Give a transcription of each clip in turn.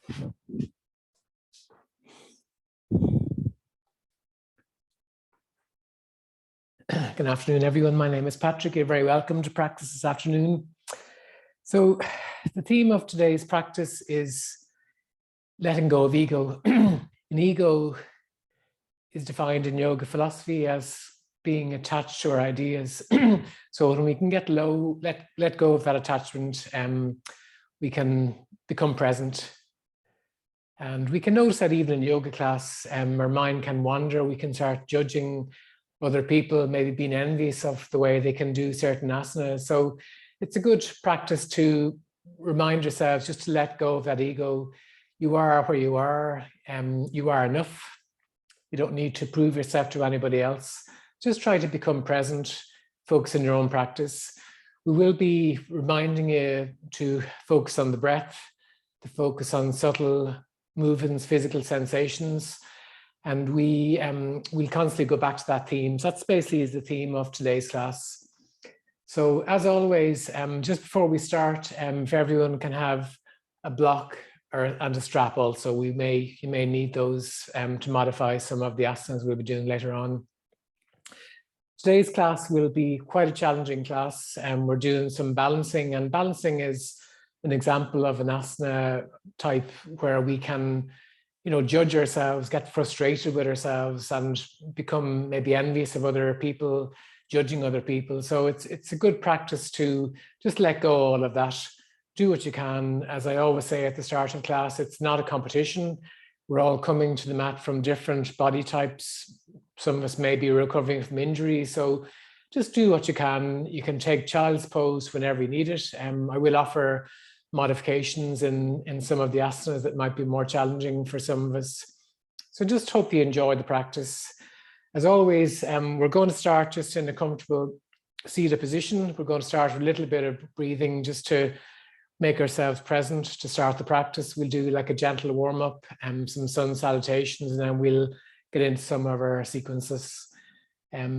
Good afternoon, everyone. My name is Patrick. You're very welcome to practice this afternoon. So the theme of today's practice is letting go of ego. An ego is defined in yoga philosophy as being attached to our ideas. So when we can get low, let go of that attachment, we can become present. And we can notice that even in yoga class, our mind can wander. We can start judging other people, maybe being envious of the way they can do certain asanas. So it's a good practice to remind yourselves just to let go of that ego. You are where you are, you are enough. You don't need to prove yourself to anybody else. Just try to become present, focus on your own practice. We will be reminding you to focus on the breath, to focus on subtle movements, physical sensations. And we'll constantly go back to that theme. So that's basically is the theme of today's class. So as always, just before we start, if everyone can have a block and a strap also, you may need those to modify some of the asanas we'll be doing later on. Today's class will be quite a challenging class. We're doing some balancing, and balancing is an example of an asana type where we can judge ourselves, get frustrated with ourselves, and become maybe envious of other people, judging other people. So it's a good practice to just let go of all of that. Do what you can. As I always say at the start of class, it's not a competition. We're all coming to the mat from different body types. Some of us may be recovering from injuries. So just do what you can. You can take child's pose whenever you need it. I will offer modifications in some of the asanas that might be more challenging for some of us. So just hope you enjoy the practice. As always, we're going to start just in a comfortable seated position. We're going to start with a little bit of breathing just to make ourselves present to start the practice. We'll do like a gentle warm-up and some sun salutations, and then we'll get into some of our sequences.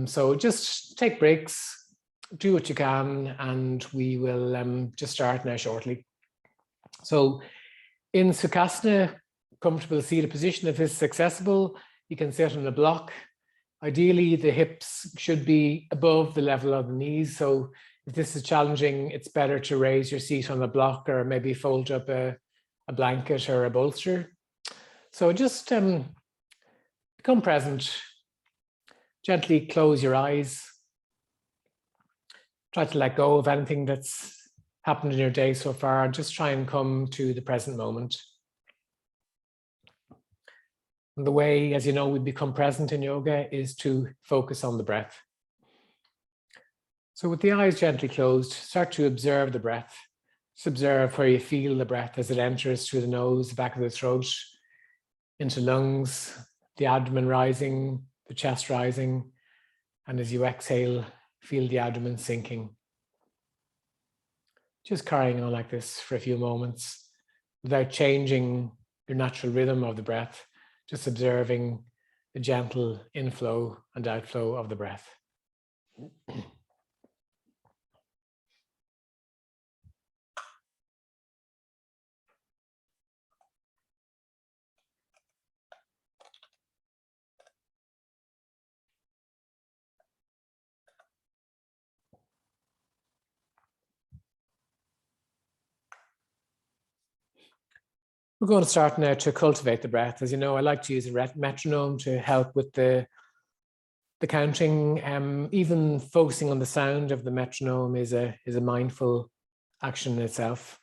So just take breaks, do what you can, and we will just start now shortly. So in Sukhasana, comfortable seated position, if this is accessible, you can sit on a block. Ideally, the hips should be above the level of the knees. So if this is challenging, it's better to raise your seat on the block or maybe fold up a blanket or a bolster. So just become present. Gently close your eyes. Try to let go of anything that's happened in your day so far. Just try and come to the present moment. And the way, as you know, we become present in yoga is to focus on the breath. So with the eyes gently closed, start to observe the breath. Just observe where you feel the breath as it enters through the nose, the back of the throat, into lungs, the abdomen rising, the chest rising. And as you exhale, feel the abdomen sinking. Just carrying on like this for a few moments without changing your natural rhythm of the breath, just observing the gentle inflow and outflow of the breath. We're going to start now to cultivate the breath. As you know, I like to use a metronome to help with the counting. Even focusing on the sound of the metronome is a mindful action in itself.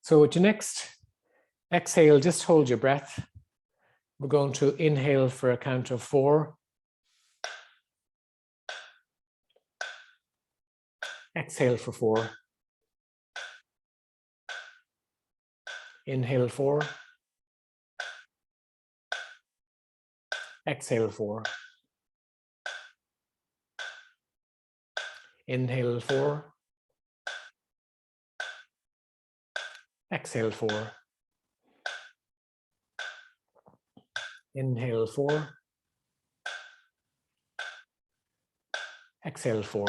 So with your next exhale, just hold your breath. We're going to inhale for a count of 4. Exhale for 4. Inhale 4. Exhale 4. Inhale 4. Exhale 4. Inhale 4. Exhale 4.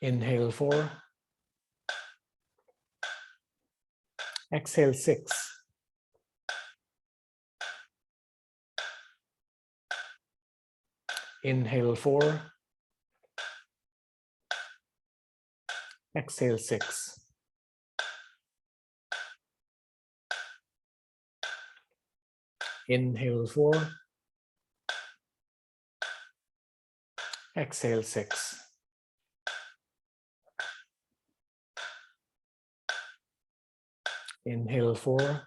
Inhale 4. Exhale 6. Inhale 4. Exhale 6. Inhale 4. Exhale 6. Inhale 4.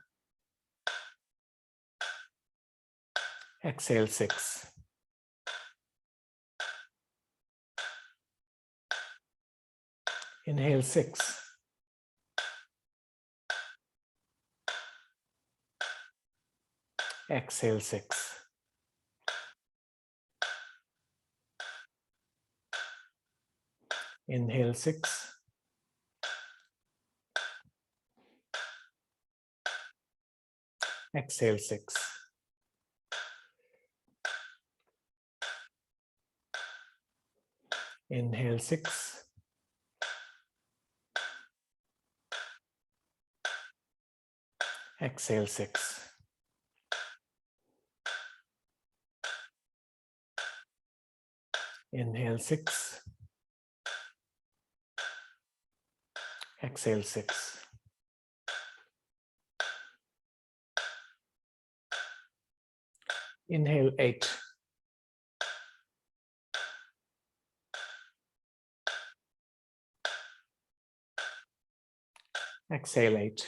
Exhale 6. Inhale 6. Exhale 6. Inhale 6. Exhale 6. Inhale 6. Exhale 6. Inhale 6. Exhale 6. Inhale 8. Exhale 8.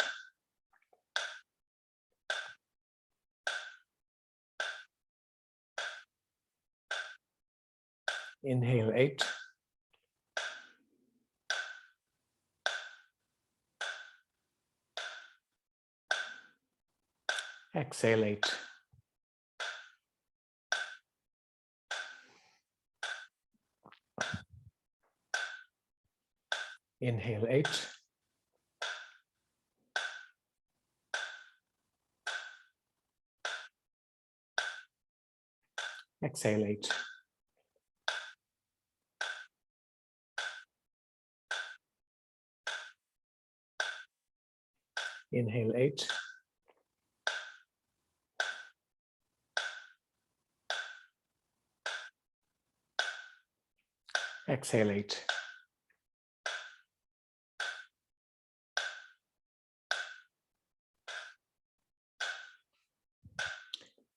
Inhale 8. Exhale 8. Inhale 8. Exhale 8. Inhale 8. Exhale 8.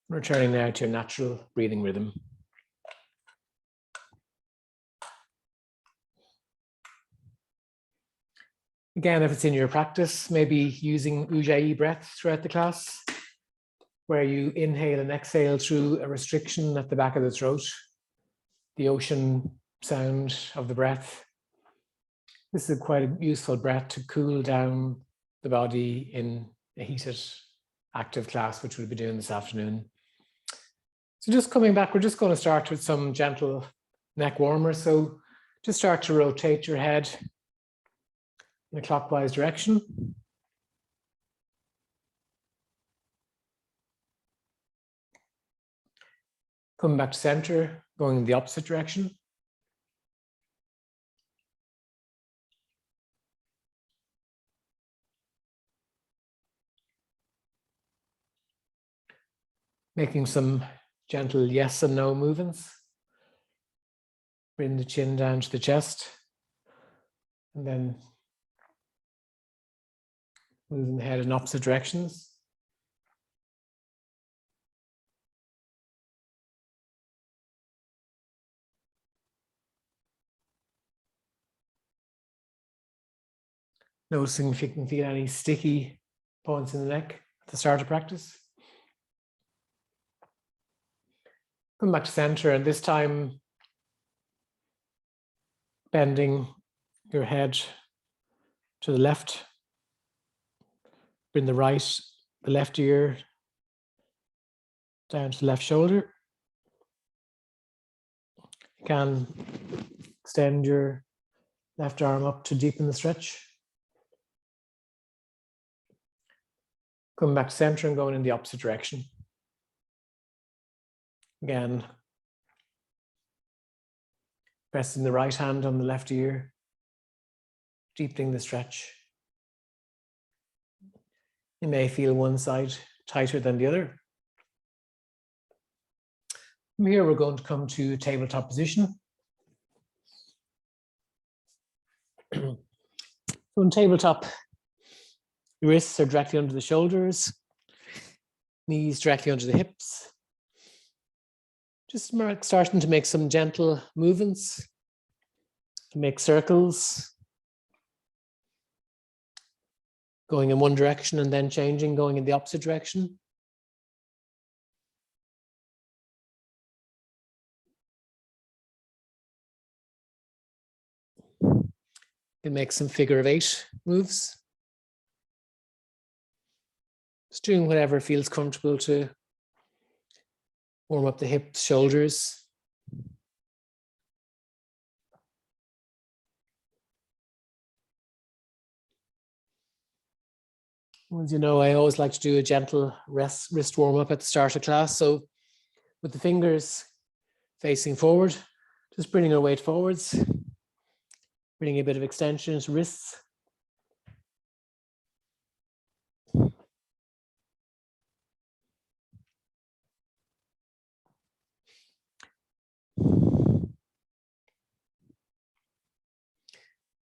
Returning now to your natural breathing rhythm. Again, if it's in your practice, maybe using Ujjayi breath throughout the class, where you inhale and exhale through a restriction at the back of the throat, the ocean sound of the breath. This is quite a useful breath to cool down the body in a heated, active class, which we'll be doing this afternoon. So just coming back, we're just going to start with some gentle neck warmers. So just start to rotate your head in a clockwise direction. Coming back to center, going in the opposite direction. Making some gentle yes and no movements. Bring the chin down to the chest. And then moving the head in opposite directions. Noticing if you can feel any sticky points in the neck at the start of practice. Come back to center, and this time bending your head to the left. Bring the left ear down to the left shoulder. You can extend your left arm up to deepen the stretch. Coming back to center and going in the opposite direction. Again, pressing the right hand on the left ear, deepening the stretch. You may feel one side tighter than the other. From here, we're going to come to tabletop position. So in tabletop, the wrists are directly under the shoulders, knees directly under the hips. Just starting to make some gentle movements, to make circles, going in one direction and then changing, going in the opposite direction. You can make some figure of 8 moves. Just doing whatever feels comfortable to warm up the hips, shoulders. As you know, I always like to do a gentle wrist warm up at the start of class. So with the fingers facing forward, just bringing our weight forwards, bringing a bit of extension into wrists.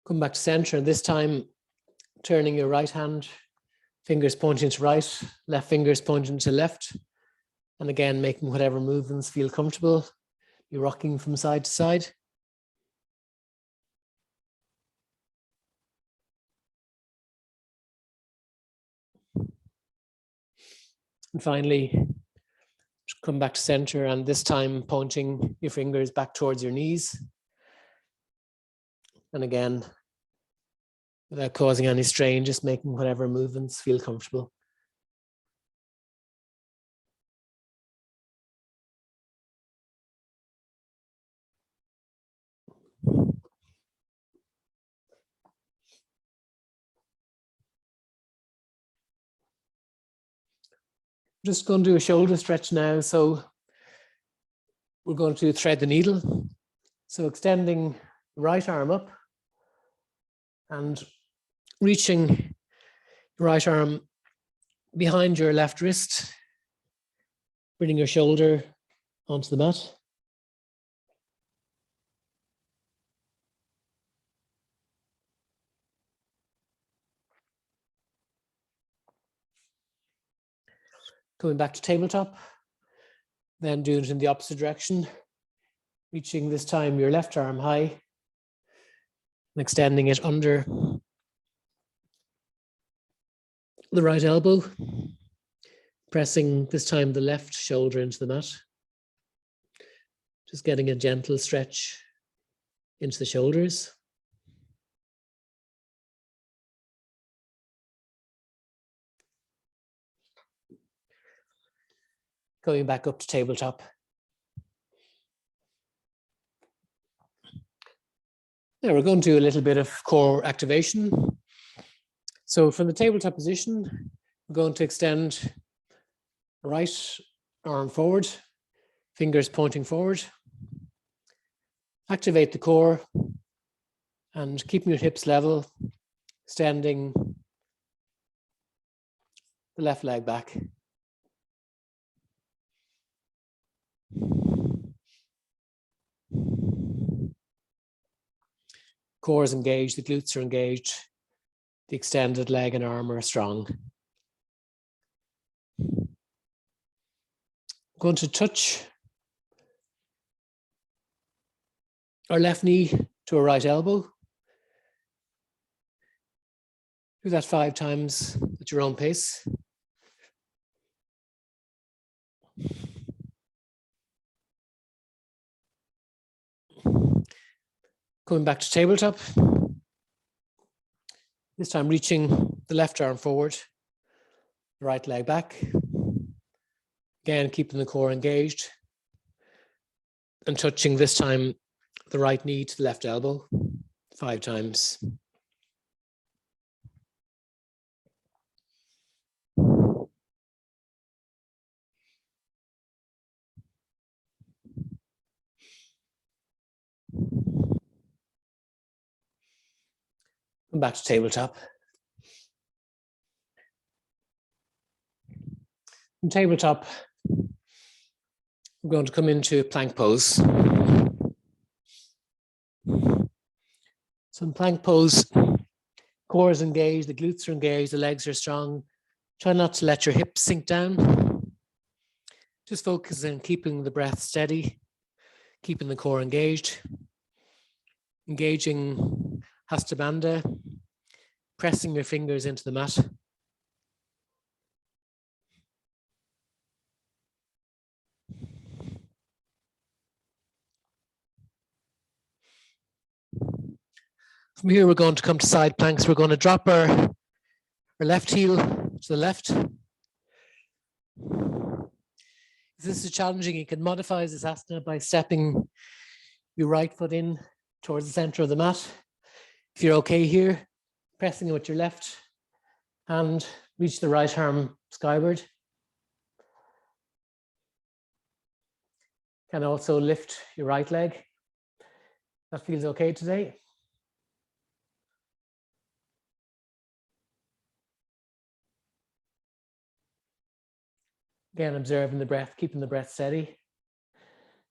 Come back to center, and this time turning your right hand, fingers pointing to right, left fingers pointing to left. And again, making whatever movements feel comfortable. You're rocking from side to side. And finally, come back to center, and this time pointing your fingers back towards your knees. And again, without causing any strain, just making whatever movements feel comfortable. Just going to do a shoulder stretch now. So we're going to thread the needle. So extending the right arm up and reaching the right arm behind your left wrist, bringing your shoulder onto the mat. Going back to tabletop, then doing it in the opposite direction, reaching this time your left arm high and extending it under the right elbow, pressing this time the left shoulder into the mat. Just getting a gentle stretch into the shoulders. Going back up to tabletop. Now we're going to do a little bit of core activation. So from the tabletop position, we're going to extend right arm forward, fingers pointing forward. Activate the core and keeping your hips level, extending the left leg back. Core is engaged, the glutes are engaged, the extended leg and arm are strong. I'm going to touch our left knee to our right elbow. Do that 5 times at your own pace. Going back to tabletop. This time reaching the left arm forward, the right leg back. Again, keeping the core engaged. And touching this time the right knee to the left elbow 5 times. Back to tabletop. In tabletop, we're going to come into plank pose. So in plank pose, core is engaged, the glutes are engaged, the legs are strong. Try not to let your hips sink down. Just focus on keeping the breath steady, keeping the core engaged, engaging Hasta Bandha, pressing your fingers into the mat. From here, we're going to come to side planks. We're going to drop our left heel to the left. If this is challenging, you can modify this asana by stepping your right foot in towards the center of the mat. If you're okay here, pressing it with your left hand, reach the right arm skyward. Can also lift your right leg. That feels okay today. Again, observing the breath, keeping the breath steady.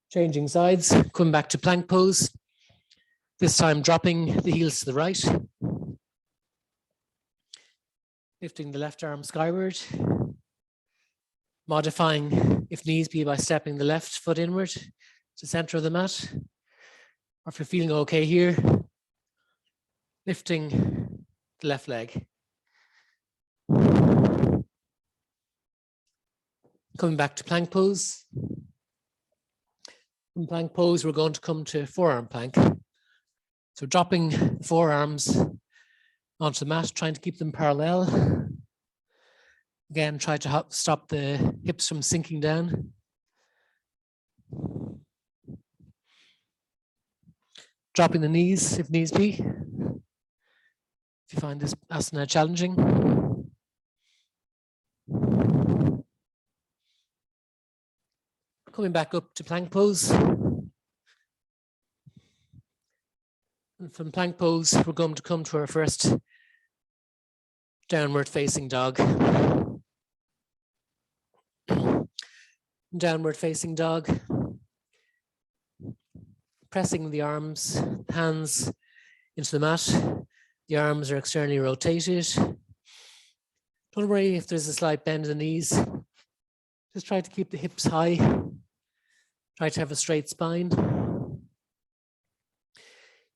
Changing sides, coming back to plank pose. This time dropping the heels to the right. Lifting the left arm skyward. Modifying, if needs be, by stepping the left foot inward to the center of the mat. Or if you're feeling okay here, lifting the left leg. Coming back to plank pose. In plank pose, we're going to come to forearm plank. So dropping the forearms onto the mat, trying to keep them parallel. Again, try to stop the hips from sinking down. Dropping the knees if needs be. If you find this asana challenging. Coming back up to plank pose. And from plank pose, we're going to come to our first downward facing dog. Downward facing dog. Pressing the arms, hands into the mat. The arms are externally rotated. Don't worry if there's a slight bend in the knees. Just try to keep the hips high. Try to have a straight spine.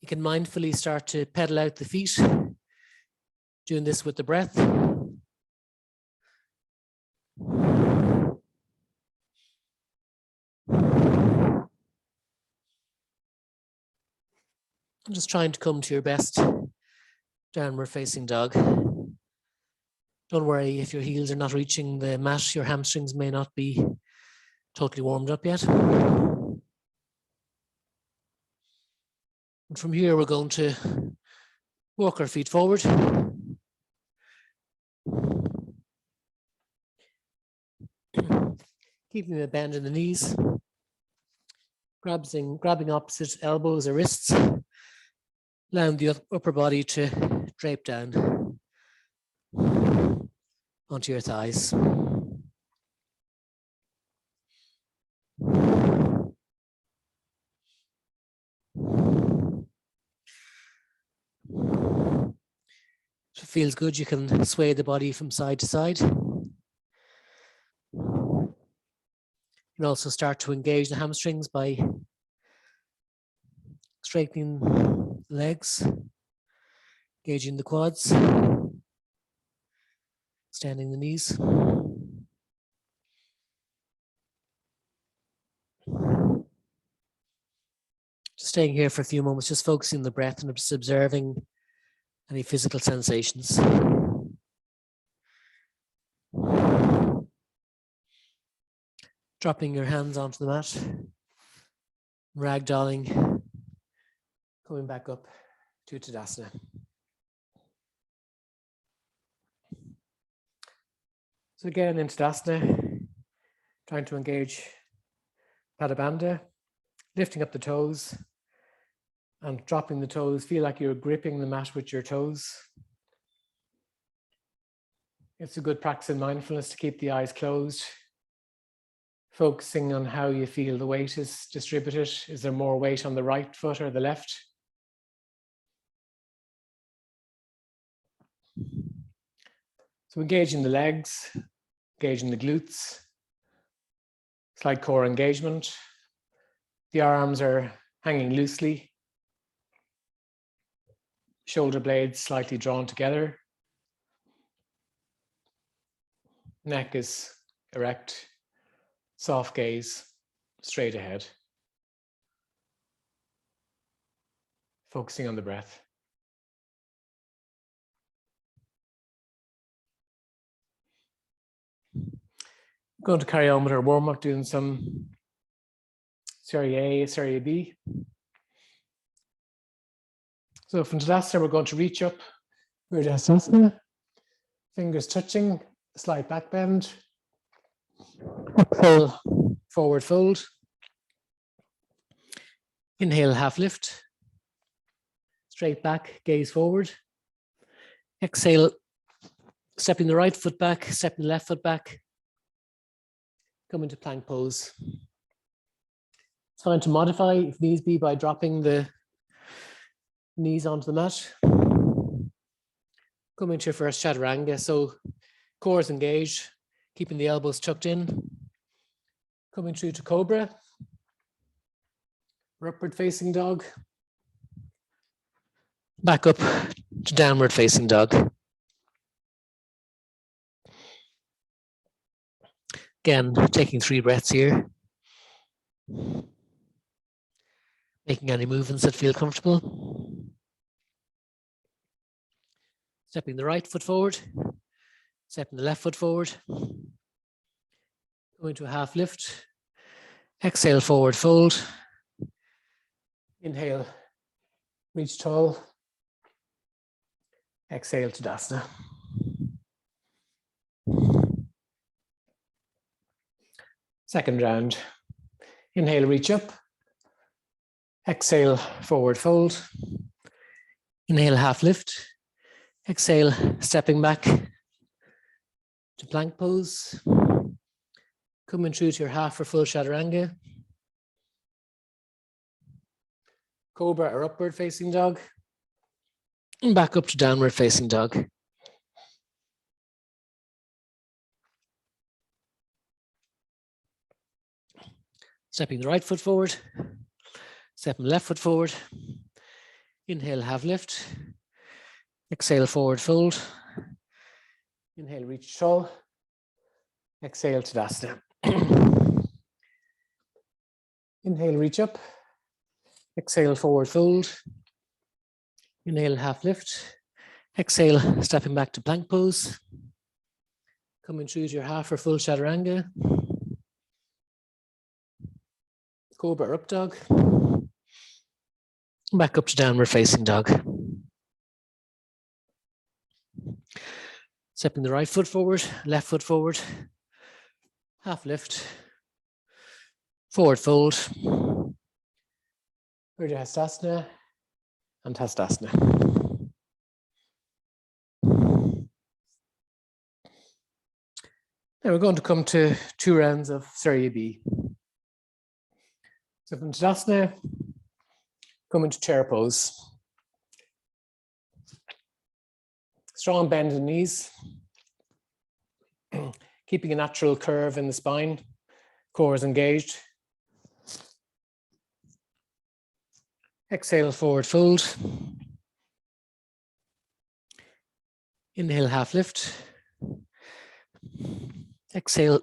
You can mindfully start to pedal out the feet, doing this with the breath. I'm just trying to come to your best downward facing dog. Don't worry if your heels are not reaching the mat, your hamstrings may not be totally warmed up yet. And from here, we're going to walk our feet forward. Keeping a bend in the knees. Grabbing opposite elbows or wrists. Allowing the upper body to drape down onto your thighs. If it feels good, you can sway the body from side to side. You can also start to engage the hamstrings by straightening the legs, engaging the quads, extending the knees. Just staying here for a few moments, just focusing on the breath and just observing any physical sensations. Dropping your hands onto the mat, ragdolling, coming back up to Tadasana. So again, in Tadasana, trying to engage Pada Bandha, lifting up the toes and dropping the toes. Feel like you're gripping the mat with your toes. It's a good practice in mindfulness to keep the eyes closed, Focusing on how you feel the weight is distributed. Is there more weight on the right foot or the left? So engaging the legs, engaging the glutes, slight core engagement. The arms are hanging loosely. Shoulder blades slightly drawn together. Neck is erect. Soft gaze, straight ahead. Focusing on the breath. I'm going to carry on with our warm-up, doing some Serie A, Serie B. So from Tadasana, we're going to reach up. Vinyasa. Fingers touching, slight back bend. Exhale, forward fold. Inhale, half lift. Straight back, gaze forward. Exhale, stepping the right foot back, stepping the left foot back. Come into plank pose. It's fine to modify if needs be by dropping the knees onto the mat. Come into your first chaturanga. So core is engaged, keeping the elbows tucked in. Coming through to cobra. Upward facing dog. Back up to downward facing dog. Again, taking 3 breaths here. Making any movements that feel comfortable. Stepping the right foot forward. Stepping the left foot forward. Going to a half lift. Exhale, forward fold. Inhale, reach tall. Exhale, Tadasana. Second round. Inhale, reach up. Exhale, forward fold. Inhale, half lift. Exhale, stepping back to plank pose. Coming through to your half or full chaturanga. Cobra or upward facing dog. And back up to downward facing dog. Stepping the right foot forward. Stepping the left foot forward. Inhale, half lift. Exhale, forward fold. Inhale, reach tall. Exhale, Tadasana. Inhale, reach up. Exhale, forward fold. Inhale, half lift. Exhale, stepping back to plank pose. Coming through to your half or full chaturanga. Cobra or up dog. Back up to downward facing dog. Stepping the right foot forward, left foot forward. Half lift. Forward fold. Vinyasa and Hastasana. Now we're going to come to 2 rounds of Serie B. So from Tadasana, come into chair pose. Strong bend in the knees. Keeping a natural curve in the spine. Core is engaged. Exhale, forward fold. Inhale, half lift. Exhale,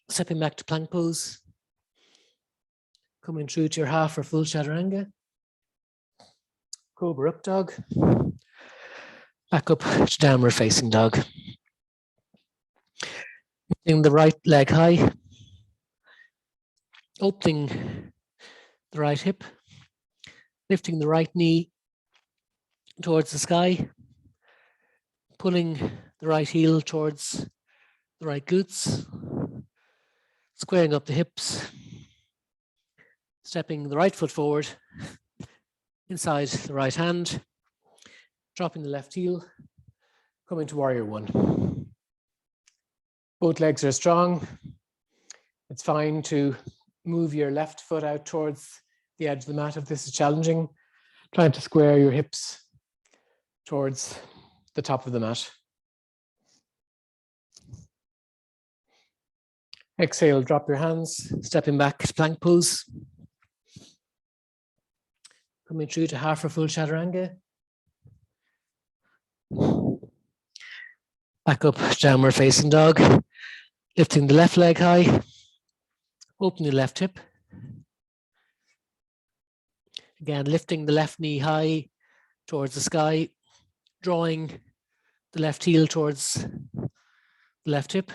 stepping back to plank pose. Coming through to your half or full chaturanga. Cobra up dog. Back up to downward facing dog. Lifting the right leg high. Opening the right hip. Lifting the right knee towards the sky. Pulling the right heel towards the right glutes. Squaring up the hips. Stepping the right foot forward. Inside the right hand. Dropping the left heel. Coming to warrior 1. Both legs are strong. It's fine to move your left foot out towards the edge of the mat if this is challenging, trying to square your hips towards the top of the mat. Exhale, drop your hands, stepping back to plank pose. Coming through to half or full chaturanga. Back up, downward facing dog. Lifting the left leg high. Open the left hip. Again, lifting the left knee high towards the sky. Drawing the left heel towards the left hip.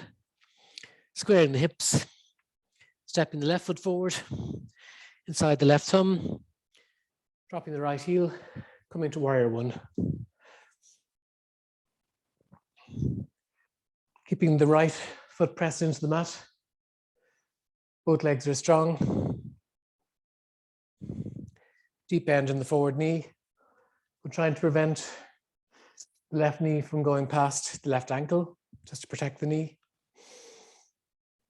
Squaring the hips. Stepping the left foot forward. Inside the left thumb. Dropping the right heel. Coming to warrior one. Keeping the right foot pressed into the mat. Both legs are strong. Deep bend in the forward knee. We're trying to prevent the left knee from going past the left ankle, just to protect the knee.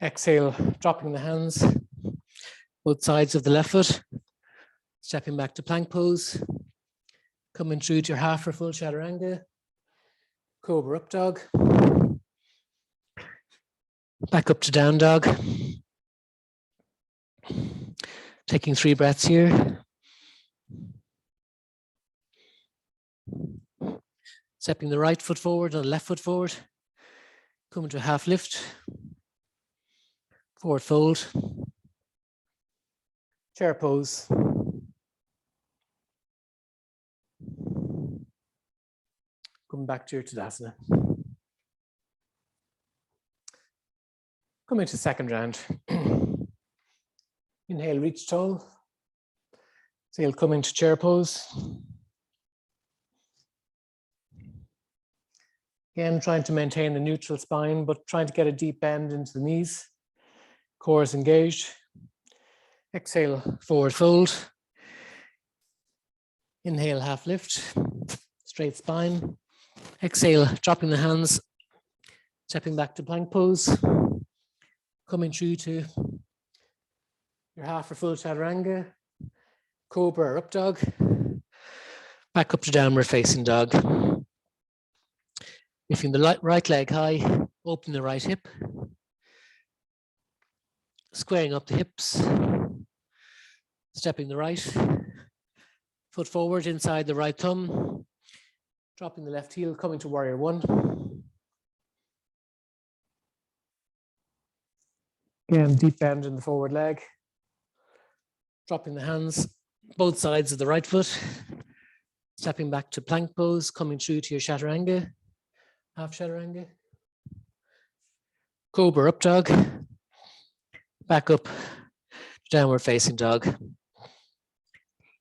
Exhale, dropping the hands, both sides of the left foot. Stepping back to plank pose. Coming through to your half or full chaturanga. Cobra up dog. Back up to down dog. Taking 3 breaths here. Stepping the right foot forward and the left foot forward. Coming to a half lift. Forward fold. Chair pose. Coming back to your Tadasana. Coming to second round. Inhale, reach tall. Exhale, come into chair pose. Again, trying to maintain a neutral spine, but trying to get a deep bend into the knees. Core is engaged. Exhale, forward fold. Inhale, half lift. Straight spine. Exhale, dropping the hands. Stepping back to plank pose. Coming through to your half or full chaturanga. Cobra or up dog. Back up to downward facing dog. Lifting the right leg high, open the right hip. Squaring up the hips. Stepping the right foot forward inside the right thumb. Dropping the left heel, coming to warrior one. Again, deep bend in the forward leg. Dropping the hands, both sides of the right foot. Stepping back to plank pose, coming through to your chaturanga. Half chaturanga. Cobra up dog. Back up, downward facing dog.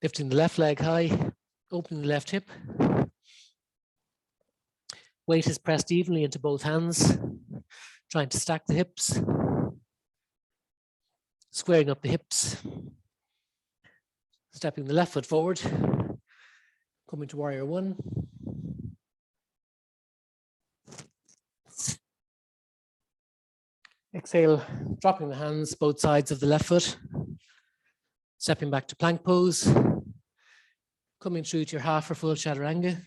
Lifting the left leg high, opening the left hip. Weight is pressed evenly into both hands. Trying to stack the hips. Squaring up the hips. Stepping the left foot forward. Coming to warrior one. Exhale, dropping the hands, both sides of the left foot. Stepping back to plank pose. Coming through to your half or full chaturanga.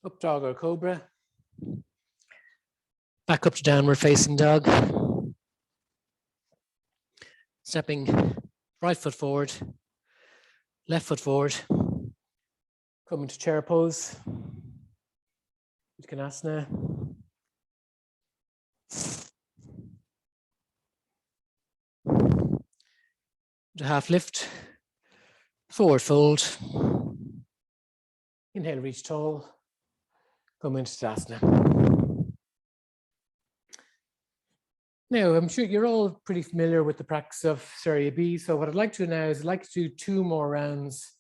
Up dog or cobra. Back up to downward facing dog. Stepping right foot forward, left foot forward. Coming to chair pose. Uttanasana. To half lift, forward fold. Inhale, reach tall. Come into Tadasana. Now, I'm sure you're all pretty familiar with the practice of Surya B. So what I'd like to do now is I'd like to do 2 more rounds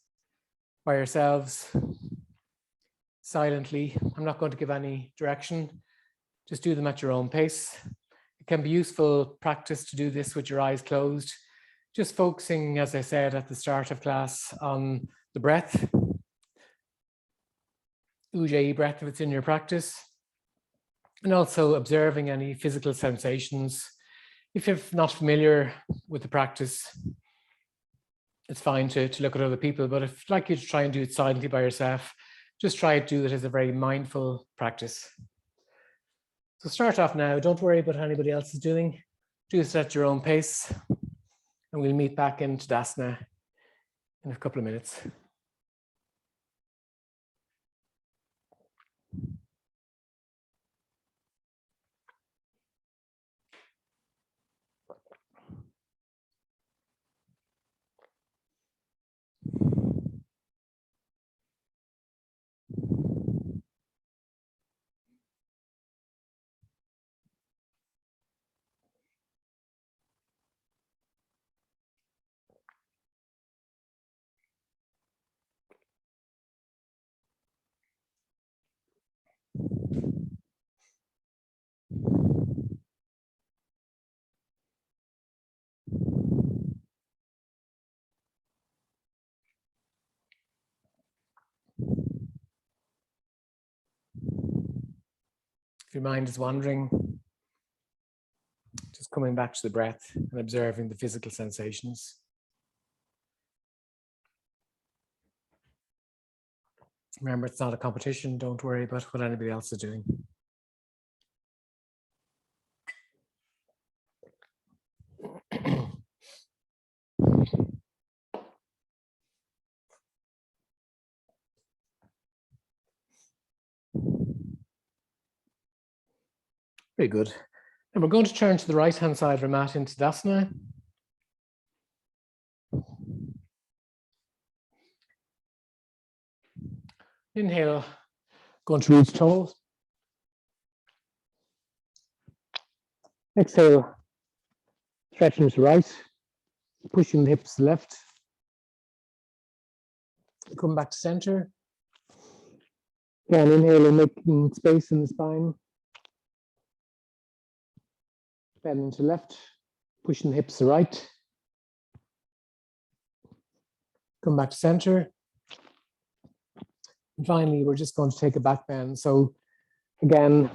by yourselves, silently. I'm not going to give any direction. Just do them at your own pace. It can be useful practice to do this with your eyes closed, just focusing, as I said at the start of class, on the breath. Ujjayi breath if it's in your practice. And also observing any physical sensations If you're not familiar with the practice, it's fine to look at other people, but if I'd like you to try and do it silently by yourself, just try to do it as a very mindful practice. So start off now, don't worry about what anybody else is doing. Do this at your own pace, and we'll meet back in Tadasana in a couple of minutes. If your mind is wandering, just coming back to the breath and observing the physical sensations. Remember, it's not a competition. Don't worry about what anybody else is doing. Very good. And we're going to turn to the right-hand side of our mat in Tadasana. Inhale, going to reach tall. Exhale, stretching to the right, pushing the hips left. Come back to center. Again, inhaling, making space in the spine. Bending to left, pushing the hips to right. Come back to center. And finally, we're just going to take a back bend. So again,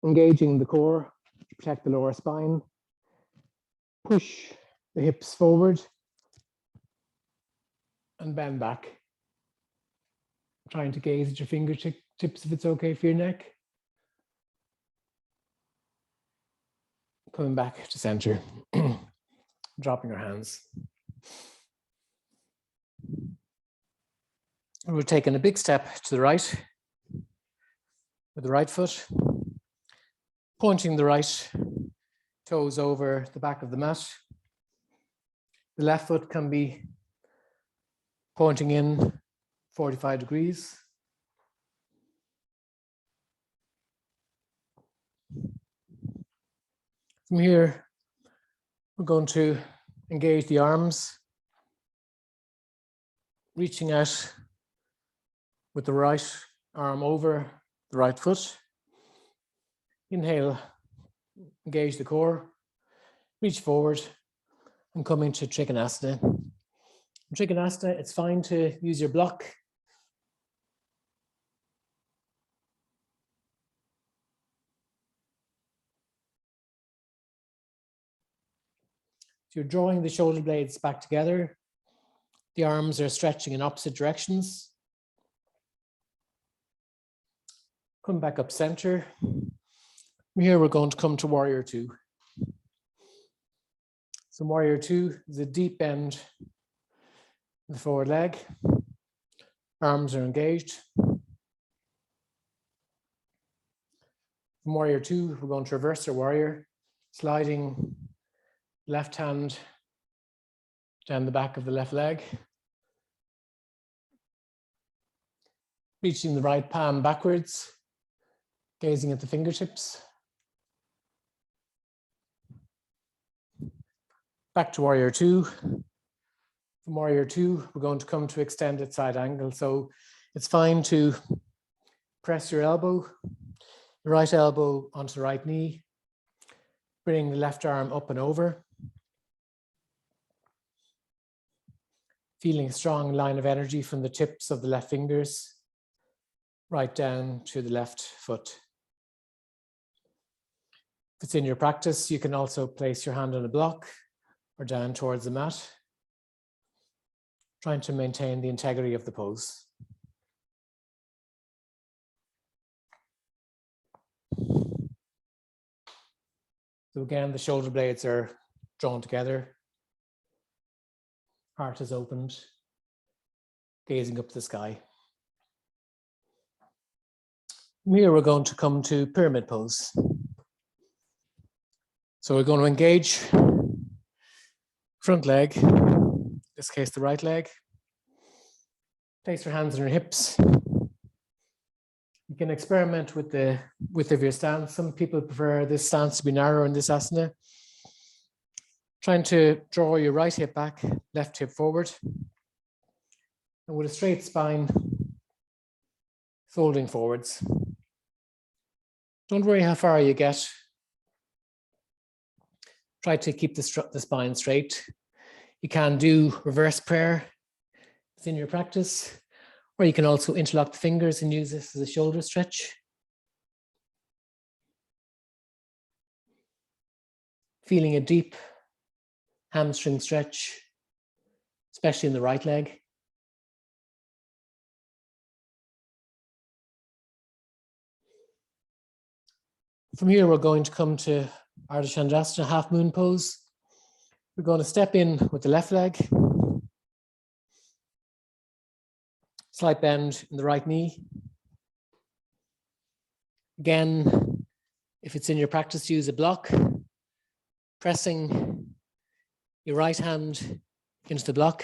engaging the core to protect the lower spine. Push the hips forward and bend back. Trying to gaze at your fingertips if it's okay for your neck. Coming back to center, dropping our hands. And we're taking a big step to the right with the right foot, pointing the right toes over the back of the mat. The left foot can be pointing in 45 degrees. From here, we're going to engage the arms, reaching out with the right arm over the right foot. Inhale, engage the core, reach forward, and come into Trikonasana. In Trikonasana, it's fine to use your block. So you're drawing the shoulder blades back together. The arms are stretching in opposite directions. Come back up center. From here, we're going to come to Warrior Two. So Warrior Two is a deep bend in the forward leg. Arms are engaged. From Warrior Two, we're going to reverse our warrior, sliding left hand down the back of the left leg. Reaching the right palm backwards, gazing at the fingertips. Back to Warrior Two. From Warrior Two, we're going to come to extended side angle. So it's fine to press your elbow, the right elbow onto the right knee, bring the left arm up and over. Feeling a strong line of energy from the tips of the left fingers, right down to the left foot. If it's in your practice, you can also place your hand on a block or down towards the mat, trying to maintain the integrity of the pose. So again, the shoulder blades are drawn together. Heart is opened, gazing up to the sky. From here, we're going to come to pyramid pose. So we're going to engage front leg, in this case, the right leg. Place your hands on your hips. You can experiment with the width of your stance. Some people prefer this stance to be narrower in this asana. Trying to draw your right hip back, left hip forward. And with a straight spine, folding forwards. Don't worry how far you get. Try to keep the spine straight. You can do reverse prayer within your practice, or you can also interlock the fingers and use this as a shoulder stretch. Feeling a deep hamstring stretch, especially in the right leg. From here, we're going to come to Ardha Chandrasana, half moon pose. We're going to step in with the left leg. Slight bend in the right knee. Again, if it's in your practice, use a block. Pressing your right hand into the block,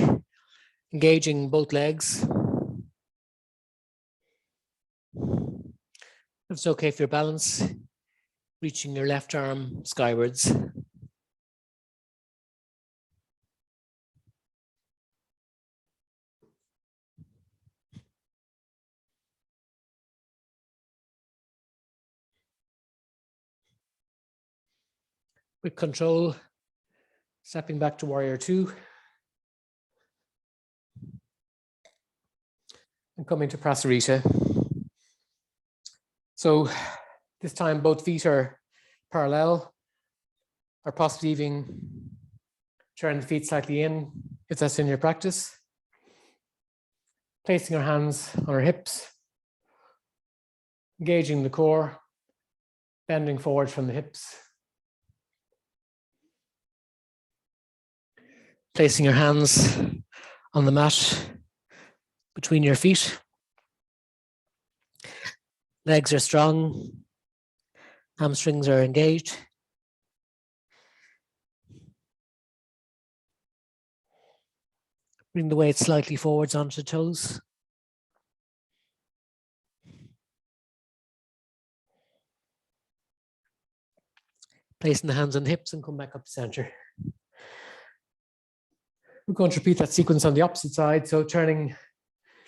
engaging both legs. If it's okay for your balance, reaching your left arm skywards. With control, stepping back to warrior two. And coming to Prasarita. So this time both feet are parallel, or possibly even turn the feet slightly in, if that's in your practice. Placing our hands on our hips, engaging the core, bending forward from the hips. Placing your hands on the mat between your feet. Legs are strong, hamstrings are engaged. Bring the weight slightly forwards onto the toes. Placing the hands on the hips and come back up to center. We're going to repeat that sequence on the opposite side. So turning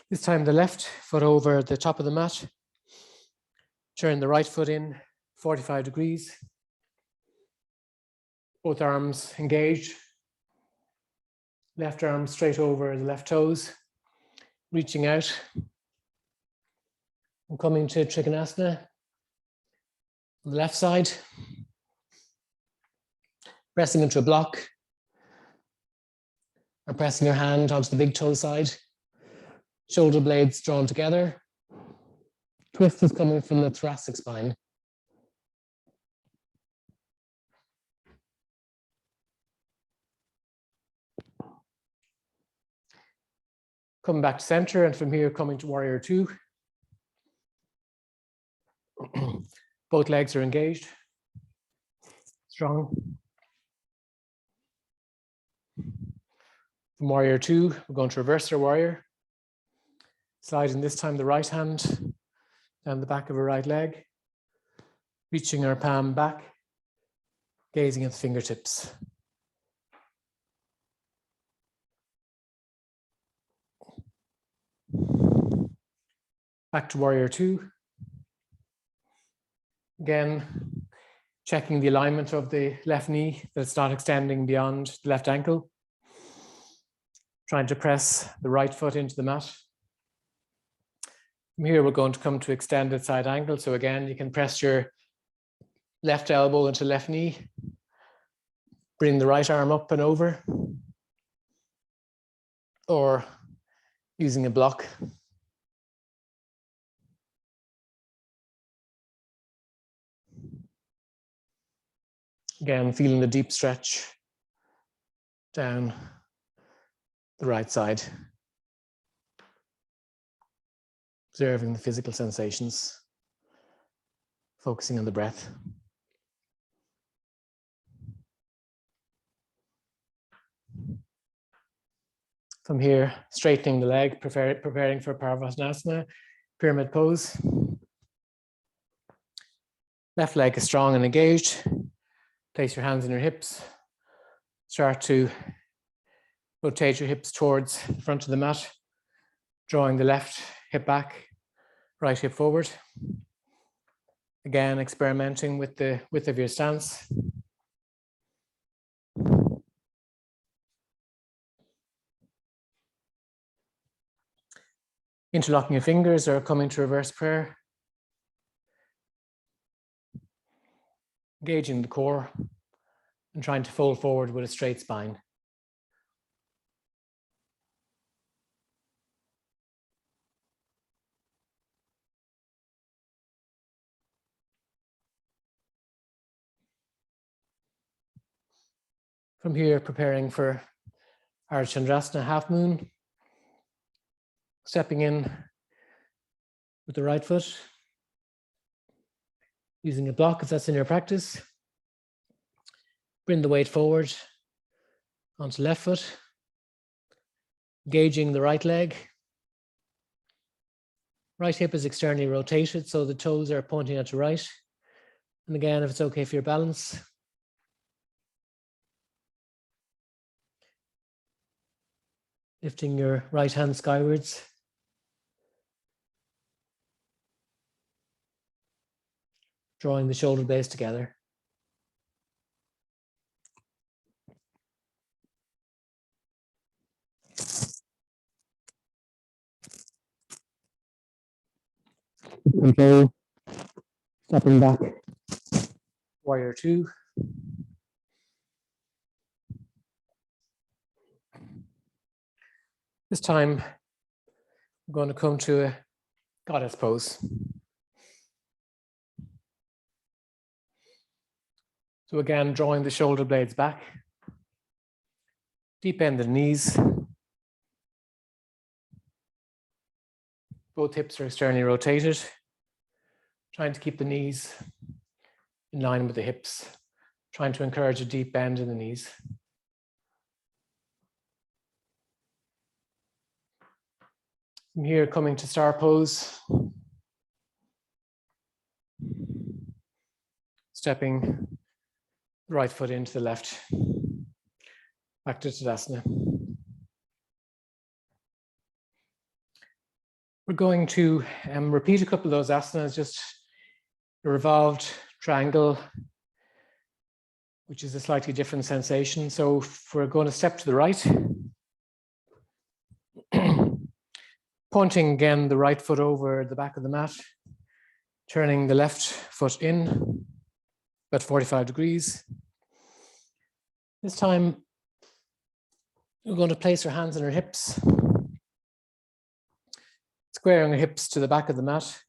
this time the left foot over the top of the mat. Turn the right foot in 45 degrees. Both arms engaged. Left arm straight over the left toes. Reaching out. And coming to Trikonasana on the left side. Pressing into a block. And pressing your hand onto the big toe side. Shoulder blades drawn together. Twist is coming from the thoracic spine. Coming back to center, and from here coming to warrior two. Both legs are engaged. Strong. From warrior two, we're going to reverse our warrior. Sliding this time the right hand down the back of our right leg. Reaching our palm back, gazing at the fingertips. Back to warrior two. Again, checking the alignment of the left knee, that it's not extending beyond the left ankle. Trying to press the right foot into the mat. From here, we're going to come to extended side angle. So again, you can press your left elbow into left knee. Bring the right arm up and over, or using a block. Again, feeling the deep stretch down the right side. Observing the physical sensations, focusing on the breath. From here, straightening the leg, preparing for Parvattanasana, pyramid pose. Left leg is strong and engaged. Place your hands on your hips. Start to rotate your hips towards the front of the mat, drawing the left hip back, right hip forward. Again, experimenting with the width of your stance. Interlocking your fingers or coming to reverse prayer. Engaging the core and trying to fold forward with a straight spine. From here, preparing for our Chandrasana half moon. Stepping in with the right foot. Using a block if that's in your practice. Bring the weight forward onto left foot. Engaging the right leg. Right hip is externally rotated, so the toes are pointing out to right. And again, if it's okay for your balance, lifting your right hand skywards. Drawing the shoulder blades together. Control. Stepping back. Warrior two. This time, I'm going to come to a goddess pose. So again, drawing the shoulder blades back. Deep bend the knees. Both hips are externally rotated. Trying to keep the knees in line with the hips. Trying to encourage a deep bend in the knees. From here, coming to star pose. Stepping the right foot into the left. Back to Tadasana. We're going to repeat a couple of those asanas, just a revolved triangle, which is a slightly different sensation. So if we're going to step to the right, pointing again the right foot over the back of the mat, turning the left foot in, about 45 degrees. This time, we're going to place our hands on our hips, squaring our hips to the back of the mat.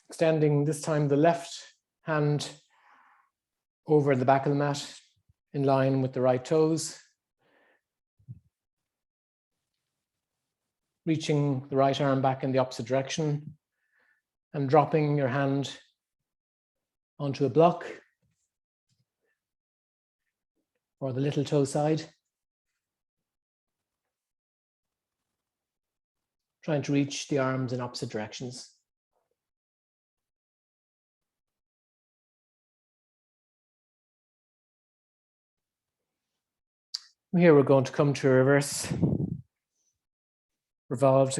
Extending this time the left hand over the back of the mat in line with the right toes. Reaching the right arm back in the opposite direction and dropping your hand onto a block or the little toe side. Trying to reach the arms in opposite directions. Here we're going to come to a reverse revolved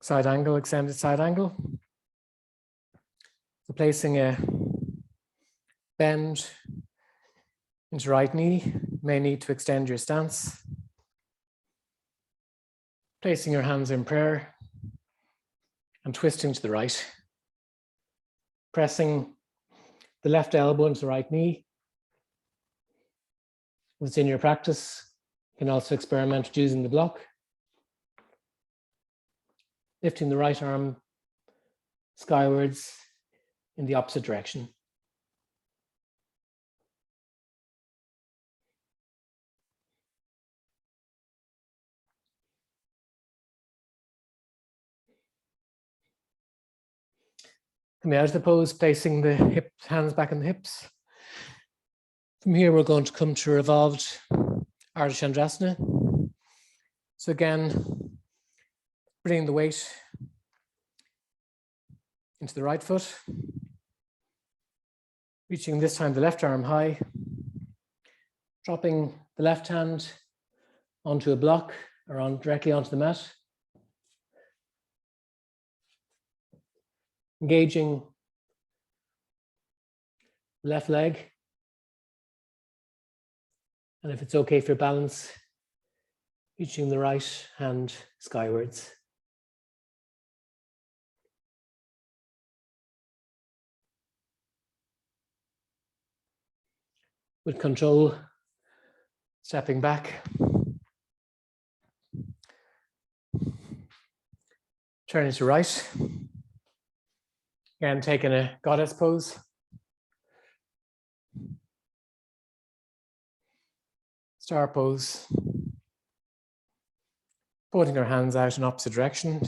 side angle, extended side angle. So placing a bend into right knee, may need to extend your stance. Placing your hands in prayer and twisting to the right. Pressing the left elbow into the right knee. If it's in your practice, you can also experiment with using the block. Lifting the right arm skywards in the opposite direction. Coming out of the pose, placing the hands back in the hips. From here, we're going to come to revolved Ardha Chandrasana. So again, bringing the weight into the right foot, reaching this time the left arm high, dropping the left hand onto a block or directly onto the mat, engaging the left leg, and if it's okay for balance, reaching the right hand skywards. With control, stepping back, turning to right, again taking a goddess pose. Star pose, putting our hands out in opposite direction.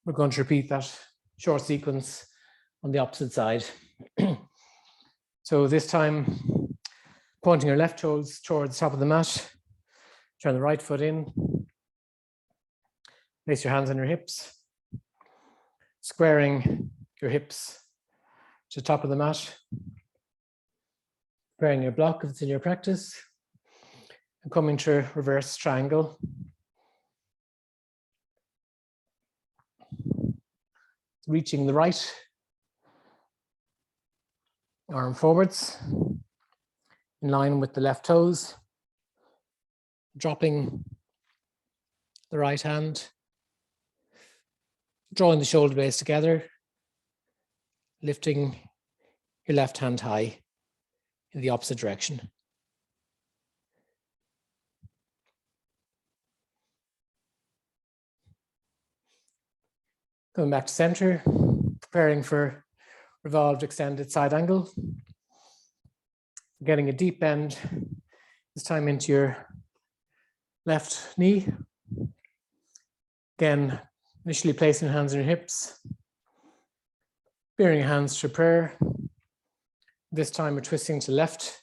We're going to repeat that short sequence on the opposite side. So this time, pointing your left toes towards the top of the mat, turn the right foot in, place your hands on your hips, squaring your hips to the top of the mat, preparing your block if it's in your practice, and coming to reverse triangle. Reaching the right arm forwards, in line with the left toes, dropping the right hand, drawing the shoulder blades together, lifting your left hand high in the opposite direction. Going back to center, preparing for revolved extended side angle. Getting a deep bend, this time into your left knee. Again, initially placing hands on your hips, bearing your hands to prayer. This time we're twisting to left.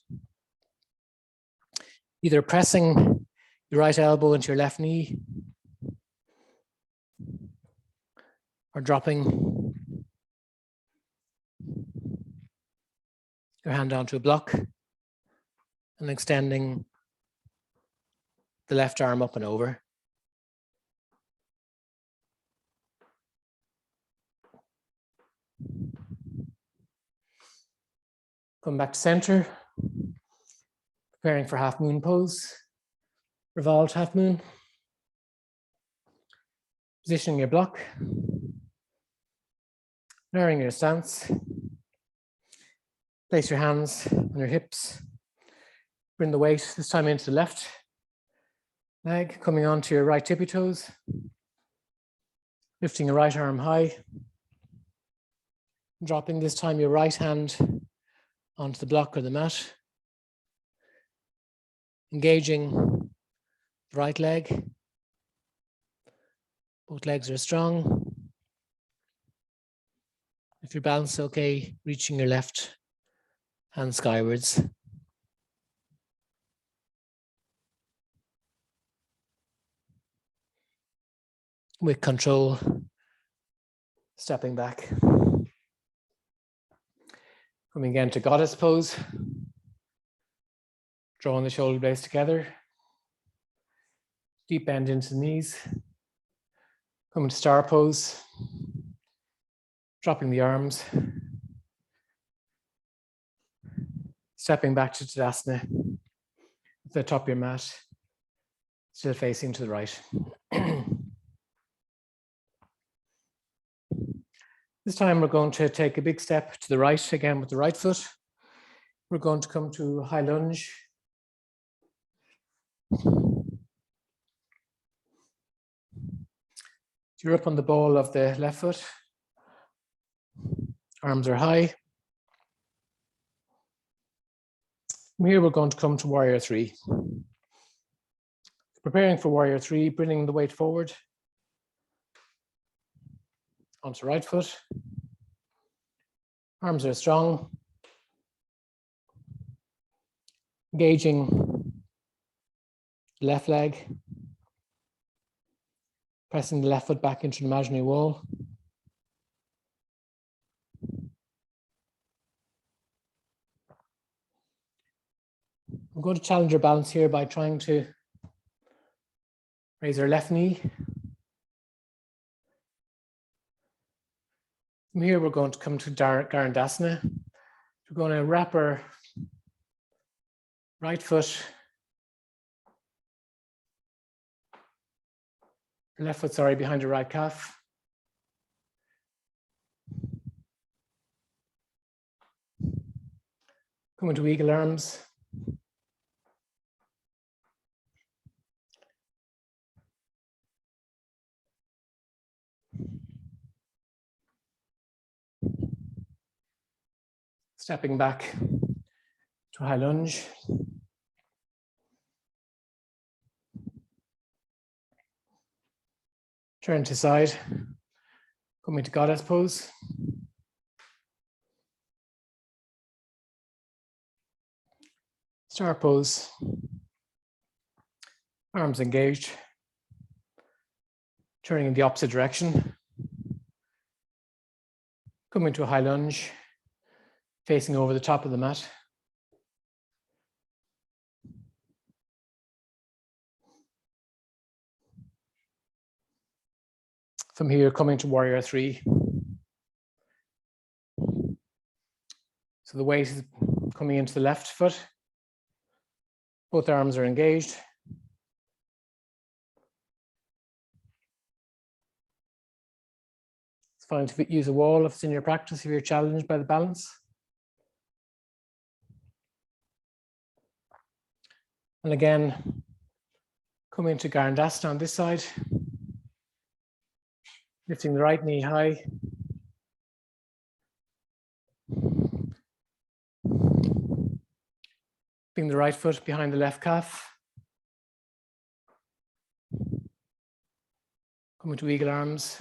Either pressing your right elbow into your left knee or dropping your hand onto a block and extending the left arm up and over. Come back to center, preparing for half moon pose, revolved half moon. Positioning your block, narrowing your stance. Place your hands on your hips. Bring the weight this time into the left leg, coming onto your right tippy toes. Lifting your right arm high. Dropping this time your right hand onto the block or the mat. Engaging the right leg. Both legs are strong. If your balance is okay, reaching your left hand skywards. With control, stepping back. Coming again to goddess pose. Drawing the shoulder blades together. Deep bend into the knees. Coming to star pose. Dropping the arms. Stepping back to Tadasana at the top of your mat. still facing to the right. This time we're going to take a big step to the right again with the right foot. We're going to come to high lunge. You're up on the ball of the left foot. Arms are high. From here, we're going to come to warrior three. Preparing for warrior three, bringing the weight forward onto right foot. Arms are strong. Engaging the left leg. Pressing the left foot back into an imaginary wall. I'm going to challenge our balance here by trying to raise our left knee. From here, we're going to come to Garandasana. We're going to wrap our right foot, left foot, sorry, behind the right calf. Come into eagle arms. Stepping back to high lunge. Turn to side. Coming to goddess pose. Star pose. Arms engaged. Turning in the opposite direction. Coming to a high lunge. Facing over the top of the mat. From here, coming to warrior three. So the weight is coming into the left foot. Both arms are engaged. It's fine to use a wall if it's in your practice, if you're challenged by the balance. And again, come into Garandasana on this side. Lifting the right knee high. Bring the right foot behind the left calf. Come into eagle arms.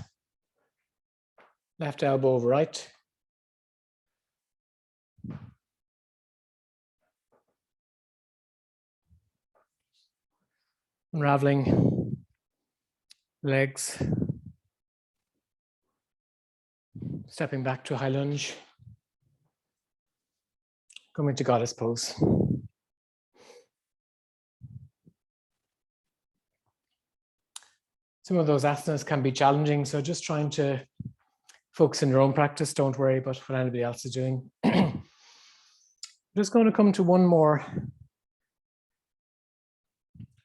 Left elbow over right. Unraveling legs. Stepping back to a high lunge. Coming to goddess pose. Some of those asanas can be challenging, so just trying to focus on your own practice. Don't worry about what anybody else is doing. I'm just going to come to one more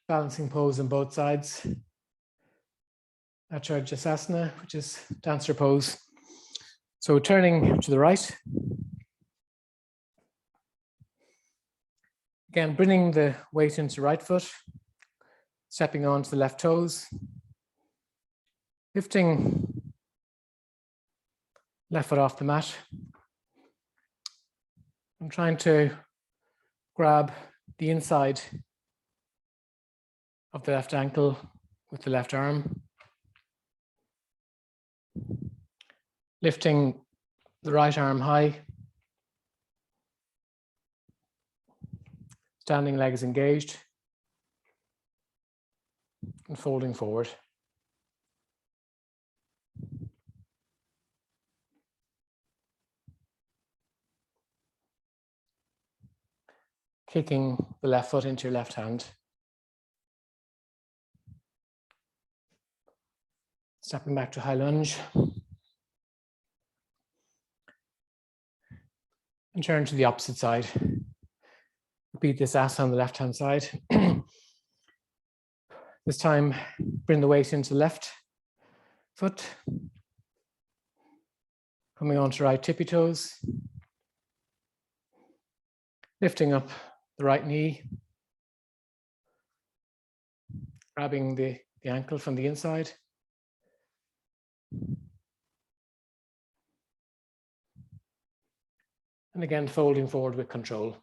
balancing pose on both sides. Acharjasasana, which is dancer pose. So turning to the right. Again, bringing the weight into the right foot, stepping onto the left toes, lifting left foot off the mat. I'm trying to grab the inside of the left ankle with the left arm. Lifting the right arm high. Standing legs engaged. And folding forward. Kicking the left foot into your left hand. Stepping back to high lunge. And turn to the opposite side. Repeat this asana on the left-hand side. This time, bring the weight into the left foot, coming onto right tippy toes, lifting up the right knee, grabbing the ankle from the inside. And again, folding forward with control.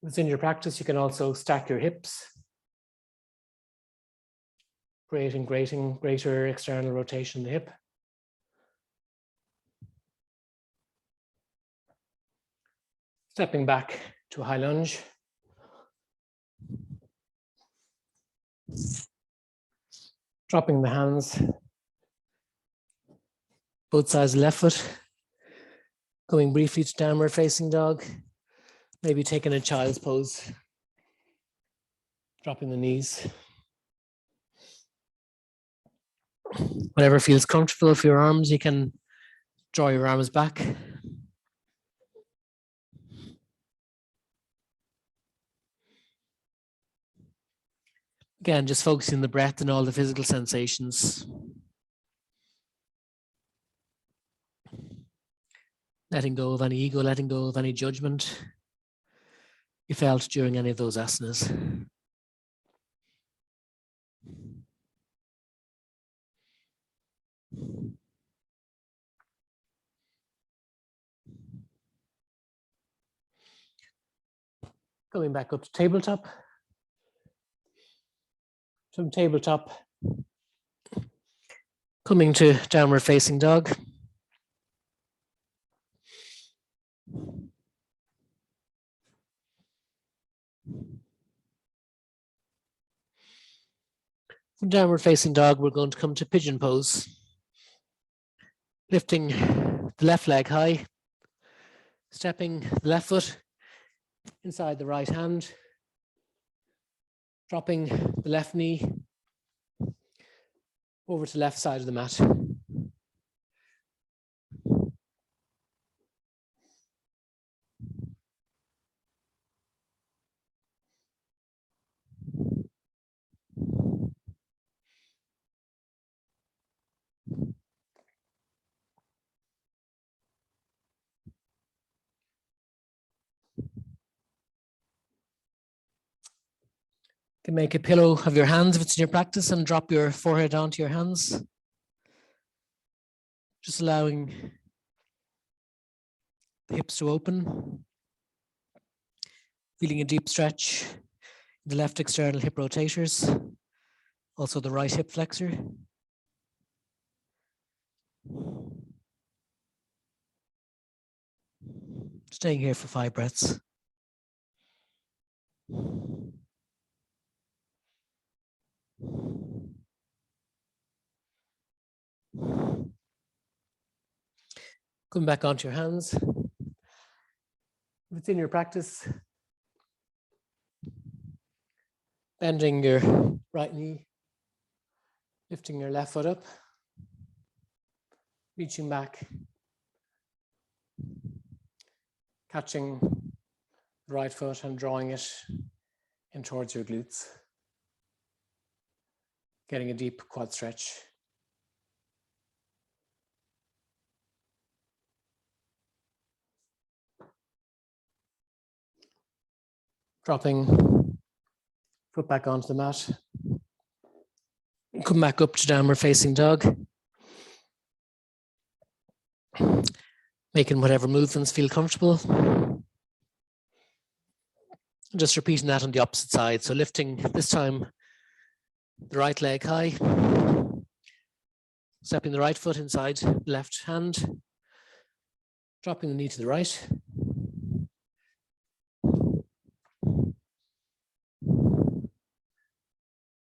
Within your practice, you can also stack your hips, creating greater external rotation in the hip. Stepping back to a high lunge. Dropping the hands, both sides of the left foot. Going briefly to downward facing dog. Maybe taking a child's pose. Dropping the knees. Whatever feels comfortable for your arms, you can draw your arms back. Again, just focusing on the breath and all the physical sensations. Letting go of any ego, letting go of any judgment you felt during any of those asanas. Going back up to tabletop. From tabletop, coming to downward facing dog. From downward facing dog, we're going to come to pigeon pose. Lifting the left leg high, stepping the left foot inside the right hand, dropping the left knee over to the left side of the mat. You can make a pillow of your hands if it's in your practice and drop your forehead onto your hands. Just allowing the hips to open. Feeling a deep stretch in the left external hip rotators. Also the right hip flexor. Staying here for 5 breaths. Come back onto your hands. If it's in your practice, bending your right knee, lifting your left foot up, reaching back, catching the right foot and drawing it in towards your glutes. Getting a deep quad stretch. Dropping foot back onto the mat. Come back up to downward facing dog. Making whatever movements feel comfortable. Just repeating that on the opposite side. So lifting this time the right leg high. Stepping the right foot inside the left hand. Dropping the knee to the right.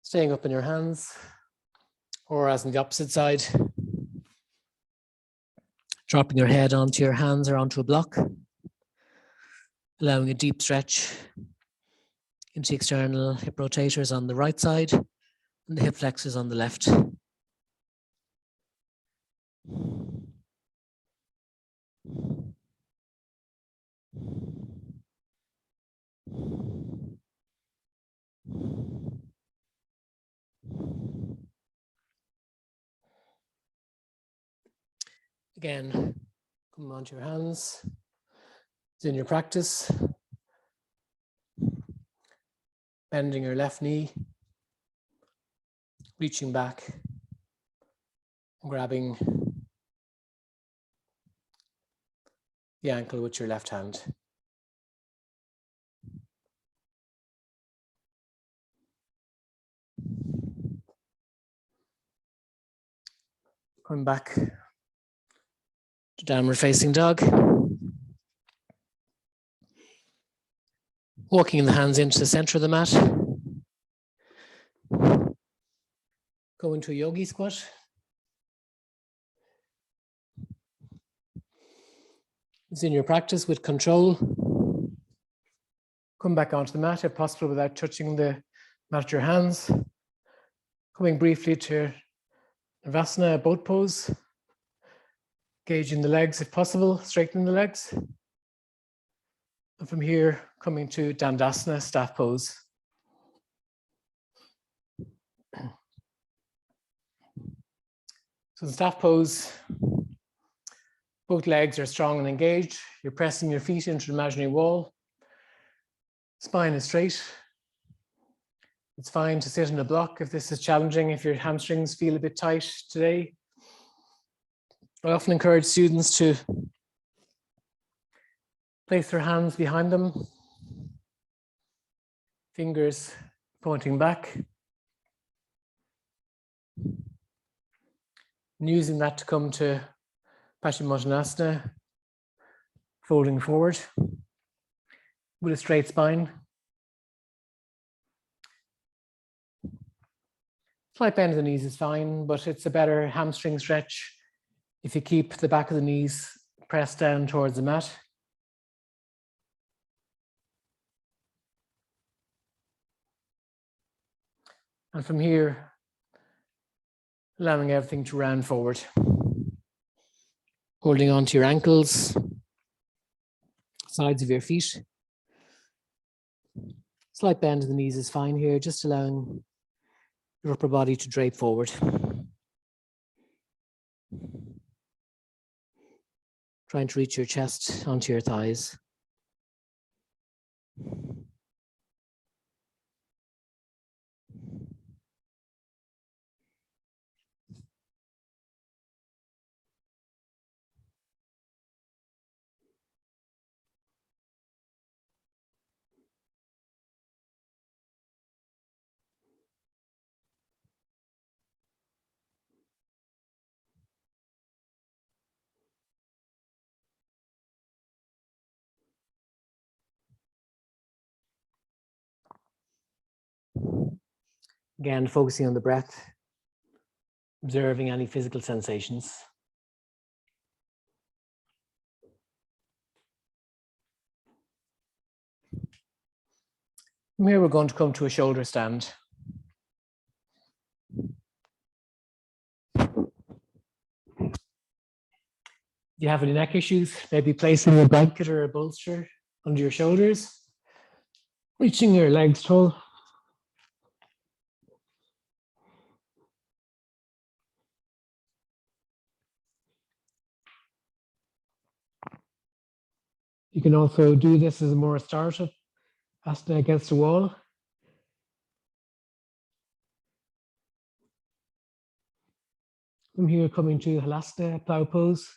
Staying up in your hands, or as on the opposite side, dropping your head onto your hands or onto a block, allowing a deep stretch into the external hip rotators on the right side and the hip flexors on the left. Again, come onto your hands. It's in your practice. Bending your left knee, reaching back, and grabbing the ankle with your left hand. Coming back to downward facing dog. Walking the hands into the center of the mat. Go into a yogi squat. It's in your practice with control. Come back onto the mat if possible without touching the mat with your hands. Coming briefly to Vinyasa, boat pose. Gauging the legs if possible, straightening the legs. And from here, coming to Dandasana, staff pose. So in staff pose, both legs are strong and engaged. You're pressing your feet into the imaginary wall. Spine is straight. It's fine to sit in a block if this is challenging, if your hamstrings feel a bit tight today. I often encourage students to place their hands behind them, fingers pointing back, and using that to come to Paschimottanasana, folding forward with a straight spine. Slight bend of the knees is fine, but it's a better hamstring stretch if you keep the back of the knees pressed down towards the mat. And from here, allowing everything to round forward. Holding onto your ankles, sides of your feet. Slight bend of the knees is fine here, just allowing your upper body to drape forward. Trying to reach your chest onto your thighs. Again, focusing on the breath, observing any physical sensations. From here, we're going to come to a shoulder stand. If you have any neck issues, maybe placing a blanket or a bolster under your shoulders, reaching your legs tall. You can also do this as a more restorative asana against the wall. From here, coming to Halasana, plow pose.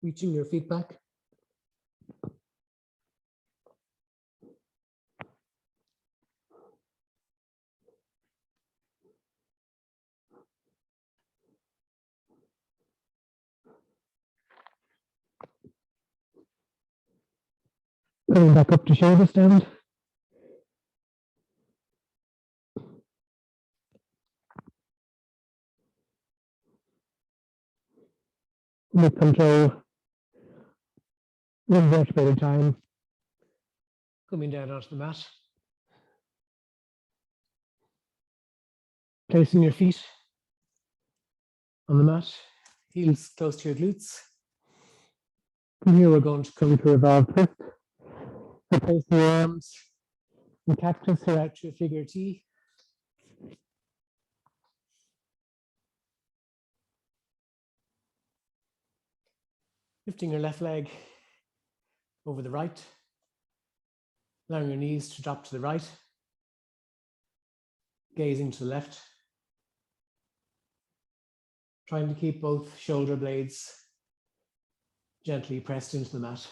Reaching your feet back. Coming back up to shoulder stand. With control, one vertebrae at a time. Coming down onto the mat. Placing your feet on the mat, heels close to your glutes. From here, we're going to come to revolved twist. So place your arms And cactus her out to a figure T. Lifting your left leg over the right, allowing your knees to drop to the right, gazing to the left, trying to keep both shoulder blades gently pressed into the mat.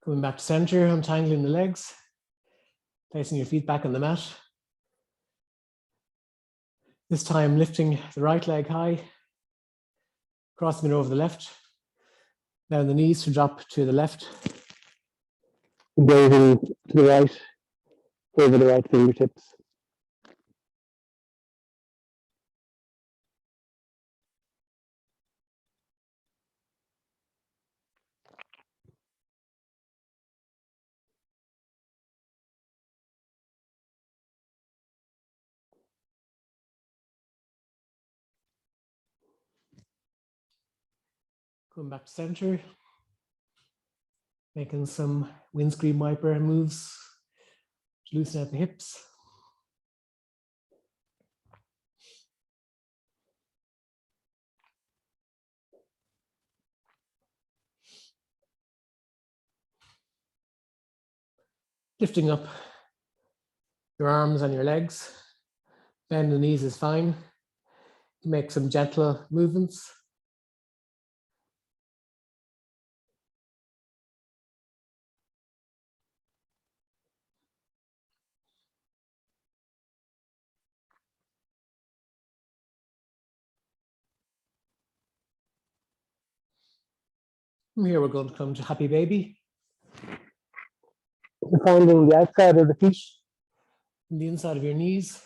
Coming back to center, untangling the legs, placing your feet back on the mat. This time lifting the right leg high, crossing it over the left. Now the knees to drop to the left. Gazing to the right, over the right fingertips. Coming back to center, making some windscreen wiper moves to loosen out the hips. Lifting up your arms and your legs. Bend the knees is fine. Make some gentle movements. From here, we're going to come to happy baby. Finding the outside of the feet and the inside of your knees.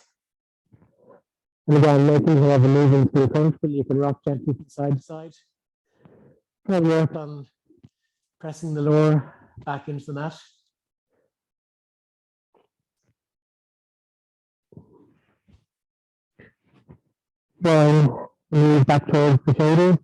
And again, making whatever movements feel comfortable. You can rock gently from side to side. Try and work on pressing the lower back into the mat. Then move back towards the shoulders.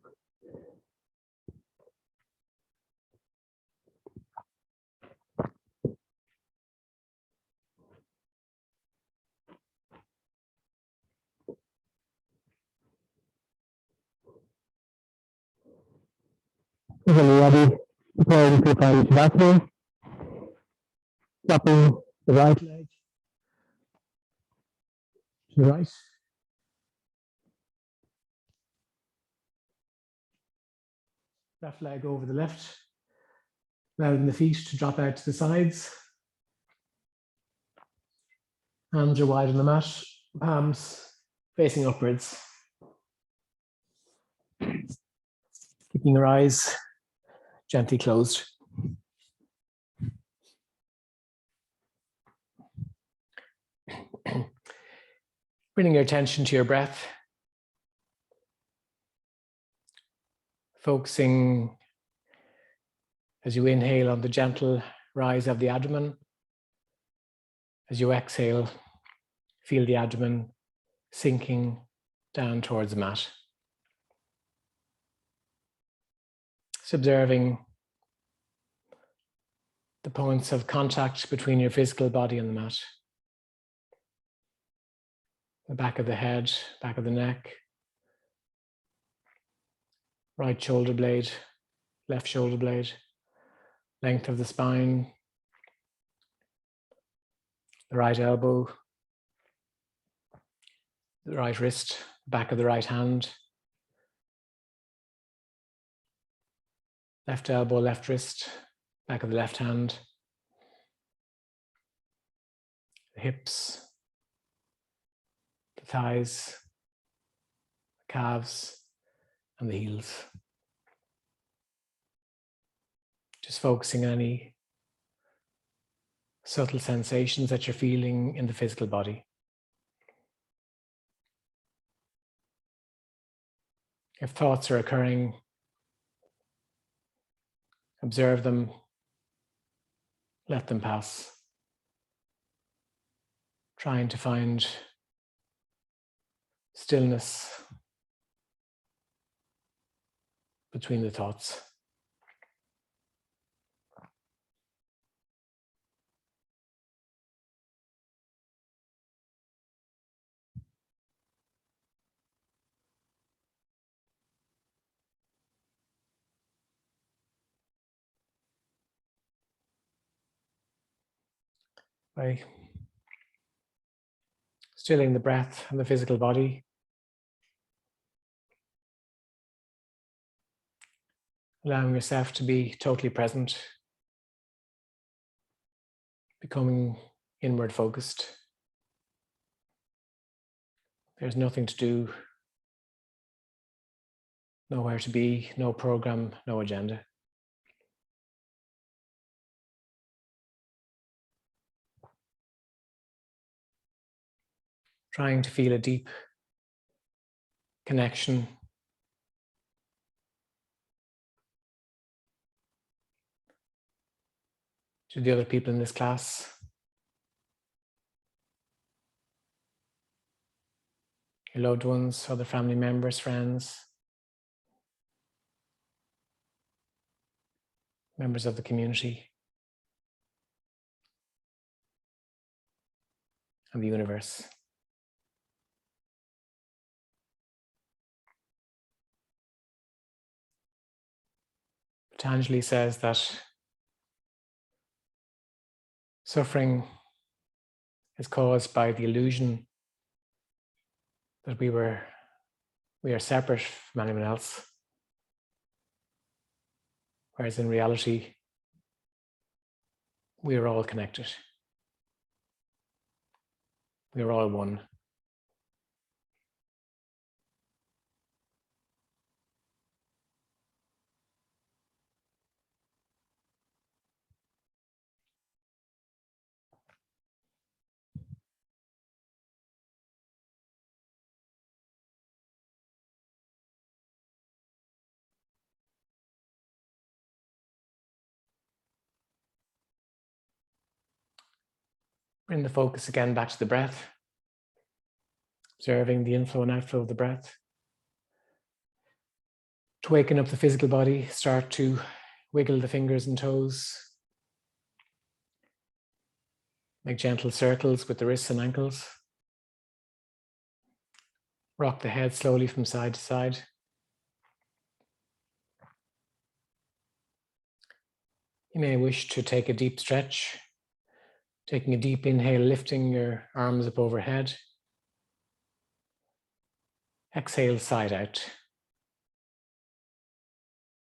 When you're ready, preparing to find Vinyasa. Dropping the right leg to the right. Left leg over the left. Allowing the feet to drop out to the sides. Hands are wide on the mat, palms facing upwards. Keeping your eyes gently closed. Bringing your attention to your breath. Focusing as you inhale on the gentle rise of the abdomen. As you exhale, feel the abdomen sinking down towards the mat. Just observing the points of contact between your physical body and the mat. The back of the head, back of the neck, right shoulder blade, left shoulder blade, length of the spine, the right elbow, the right wrist, back of the right hand, left elbow, left wrist, back of the left hand, the hips, the thighs, the calves, and the heels. Just focusing on any subtle sensations that you're feeling in the physical body. If thoughts are occurring, observe them let them pass. Trying to find stillness between the thoughts. By stilling the breath and the physical body, allowing yourself to be totally present, becoming inward focused. There's nothing to do, nowhere to be, no program, no agenda. Trying to feel a deep connection to the other people in this class, your loved ones, other family members, friends, members of the community, and the universe. Patanjali says that suffering is caused by the illusion that we are separate from anyone else, whereas in reality, we are all connected. We are all one. Bring the focus again back to the breath, observing the inflow and outflow of the breath. To waken up the physical body, start to wiggle the fingers and toes. Make gentle circles with the wrists and ankles. Rock the head slowly from side to side. You may wish to take a deep stretch, taking a deep inhale, lifting your arms up overhead. Exhale, side out.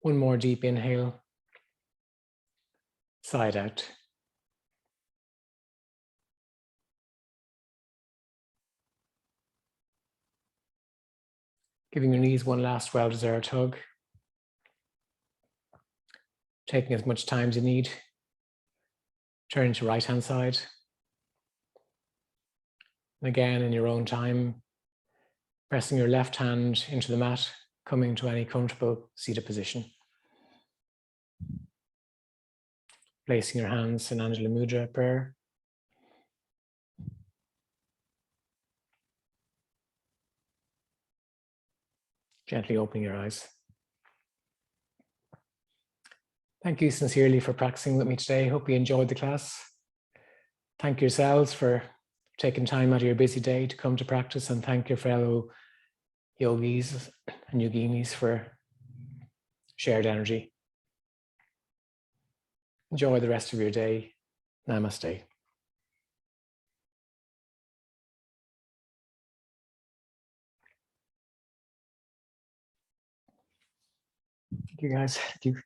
One more deep inhale, side out. Giving your knees one last well-deserved hug. Taking as much time as you need. Turning to right-hand side. And again, in your own time, pressing your left hand into the mat, coming to any comfortable seated position. Placing your hands in Anjali Mudra prayer. Gently opening your eyes. Thank you sincerely for practicing with me today. Hope you enjoyed the class. Thank yourselves for taking time out of your busy day to come to practice, and thank your fellow yogis and yoginis for shared energy. Enjoy the rest of your day. Namaste. Thank you guys. Thank you.